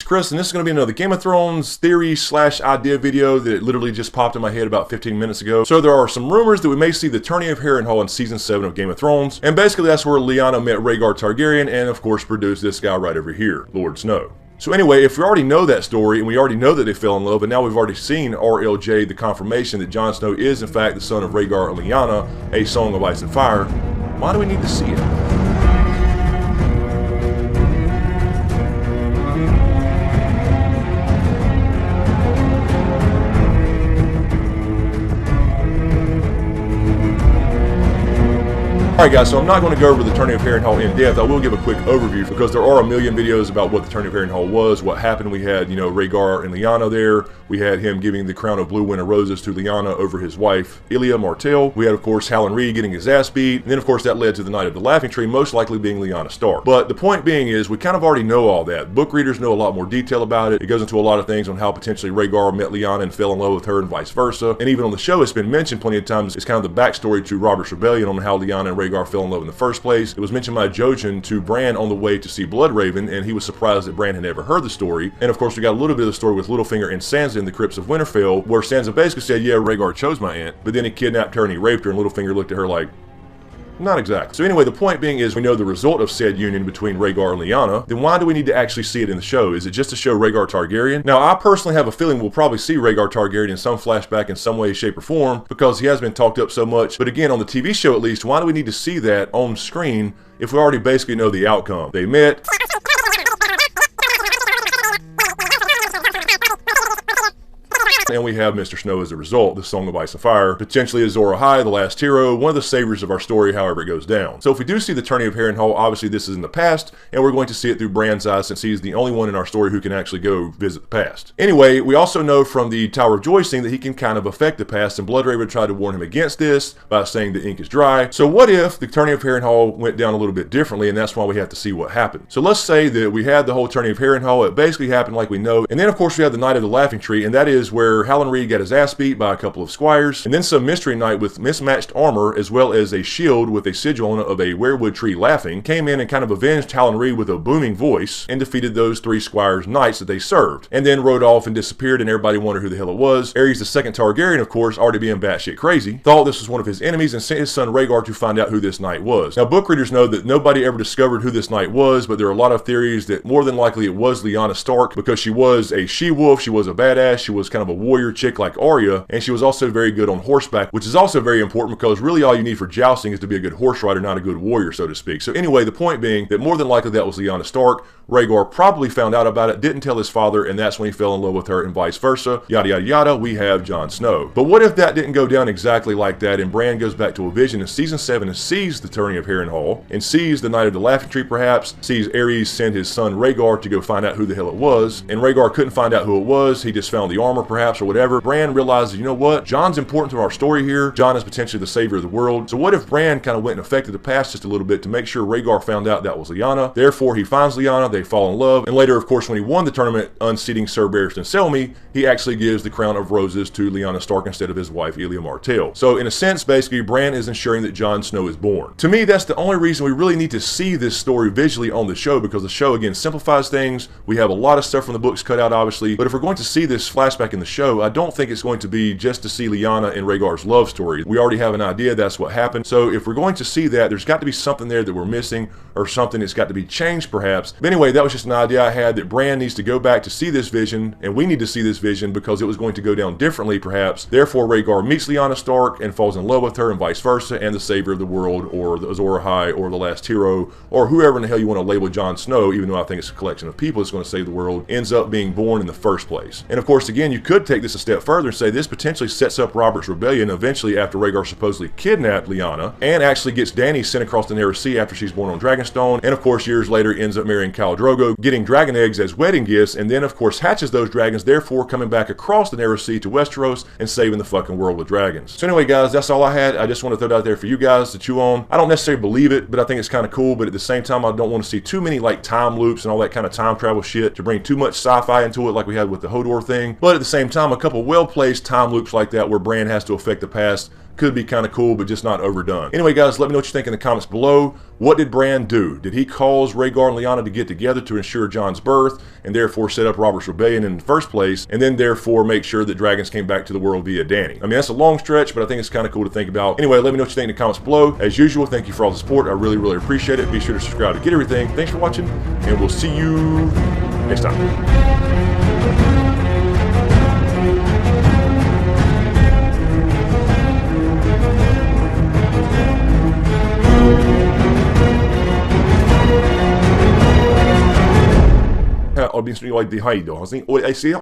Chris, and this is going to be another Game of Thrones theory / idea video that literally just popped in my head about 15 minutes ago. So there are some rumors that we may see the tourney of Harrenhal in Season 7 of Game of Thrones, and basically that's where Lyanna met Rhaegar Targaryen and of course produced this guy right over here, Lord Snow. So anyway, if we already know that story, and we already know that they fell in love, and now we've already seen RLJ, the confirmation that Jon Snow is in fact the son of Rhaegar and Lyanna, a Song of Ice and Fire, why do we need to see it? Alright guys, so I'm not going to go over the Tourney of Harrenhal in depth. I will give a quick overview because there are a million videos about what the Tourney of Harrenhal was, what happened. We had, Rhaegar and Lyanna there. We had him giving the crown of blue winter roses to Lyanna over his wife, Elia Martell. We had, of course, Howland Reed getting his ass beat. And then, of course, that led to the Night of the Laughing Tree, most likely being Lyanna Stark. But the point being is, we kind of already know all that. Book readers know a lot more detail about it. It goes into a lot of things on how potentially Rhaegar met Lyanna and fell in love with her and vice versa. And even on the show, it's been mentioned plenty of times. It's kind of the backstory to Robert's Rebellion on how Lyanna and Rhaegar fell in love in the first place. It was mentioned by Jojen to Bran on the way to see Bloodraven, and he was surprised that Bran had never heard the story. And of course, we got a little bit of the story with Littlefinger and Sansa in the Crypts of Winterfell, where Sansa basically said, yeah, Rhaegar chose my aunt, but then he kidnapped her and he raped her, and Littlefinger looked at her like, not exactly. So anyway, the point being is we know the result of said union between Rhaegar and Lyanna. Then why do we need to actually see it in the show? Is it just to show Rhaegar Targaryen? Now, I personally have a feeling we'll probably see Rhaegar Targaryen in some flashback in some way, shape, or form because he has been talked up so much. But again, on the TV show at least, why do we need to see that on screen if we already basically know the outcome? They met. And we have Mr. Snow as a result, the Song of Ice and Fire, potentially Azor Ahai, the last hero, one of the saviors of our story, however it goes down. So if we do see the Tourney of Harrenhal, obviously this is in the past, and we're going to see it through Bran's eyes since he's the only one in our story who can actually go visit the past. Anyway, we also know from the Tower of Joicing that he can kind of affect the past, and Bloodraven tried to warn him against this by saying the ink is dry. So what if the Tourney of Harrenhal went down a little bit differently, and that's why we have to see what happened. So let's say that we had the whole Tourney of Harrenhal, it basically happened like we know, and then of course we have the Night of the Laughing Tree, and that is where Howland Reed got his ass beat by a couple of squires, and then some mystery knight with mismatched armor as well as a shield with a sigil on it of a werewood tree laughing came in and kind of avenged Howland Reed with a booming voice and defeated those three squires knights that they served, and then rode off and disappeared, and everybody wondered who the hell it was. Aerys II Targaryen, of course, already being batshit crazy, thought this was one of his enemies and sent his son Rhaegar to find out who this knight was. Now, book readers know that nobody ever discovered who this knight was, but there are a lot of theories that more than likely it was Lyanna Stark because she was a she-wolf, she was a badass, she was kind of a warrior chick like Arya, and she was also very good on horseback, which is also very important because really all you need for jousting is to be a good horse rider, not a good warrior, so to speak. So anyway, the point being that more than likely that was Lyanna Stark. Rhaegar probably found out about it, didn't tell his father, and that's when he fell in love with her and vice versa. Yada yada yada, we have Jon Snow. But what if that didn't go down exactly like that and Bran goes back to a vision in Season 7 and sees the Tourney of Harrenhal, and sees the Night of the Laughing Tree perhaps, sees Aerys send his son Rhaegar to go find out who the hell it was, and Rhaegar couldn't find out who it was, he just found the armor perhaps or whatever. Bran realizes, you know what, Jon's important to our story here, Jon is potentially the savior of the world, so what if Bran kind of went and affected the past just a little bit to make sure Rhaegar found out that was Lyanna, therefore he finds Lyanna, they fall in love, and later of course when he won the tournament unseating Sir Barristan Selmy, he actually gives the crown of roses to Lyanna Stark instead of his wife Elia Martell. So in a sense, basically, Bran is ensuring that Jon Snow is born. To me, that's the only reason we really need to see this story visually on the show, because the show again simplifies things. We have a lot of stuff from the books cut out obviously, but if we're going to see this flashback in the show, I don't think it's going to be just to see Lyanna and Rhaegar's love story. We already have an idea that's what happened, so if we're going to see that, there's got to be something there that we're missing, or something that's got to be changed perhaps. But anyway, that was just an idea I had, that Bran needs to go back to see this vision, and we need to see this vision because it was going to go down differently perhaps. Therefore Rhaegar meets Lyanna Stark and falls in love with her and vice versa, and the savior of the world, or the Azor Ahai, or the last hero, or whoever in the hell you want to label Jon Snow, even though I think it's a collection of people that's going to save the world, ends up being born in the first place. And of course again, you could take this a step further and say this potentially sets up Robert's Rebellion eventually after Rhaegar supposedly kidnapped Lyanna, and actually gets Dany sent across the Narrow Sea after she's born on Dragonstone, and of course years later ends up marrying Khal Drogo, getting dragon eggs as wedding gifts, and then of course hatches those dragons, therefore coming back across the Narrow Sea to Westeros and saving the fucking world with dragons. So anyway guys, that's all I had. I just want to throw it out there for you guys to chew on. I don't necessarily believe it, but I think it's kind of cool, but at the same time I don't want to see too many like time loops and all that kind of time travel shit to bring too much sci-fi into it like we had with the Hodor thing. But at the same time, time, a couple well-placed time loops like that where Bran has to affect the past could be kind of cool, but just not overdone. Anyway, guys, let me know what you think in the comments below. What did Bran do? Did he cause Rhaegar and Lyanna to get together to ensure Jon's birth, and therefore set up Robert's Rebellion in the first place, and then therefore make sure that dragons came back to the world via Dany? I mean, that's a long stretch, but I think it's kind of cool to think about. Anyway, let me know what you think in the comments below. As usual, thank you for all the support. I really, really appreciate it. Be sure to subscribe to get everything. Thanks for watching, and we'll see you next time. Åtminstone jag är i höjd då. Och jag ser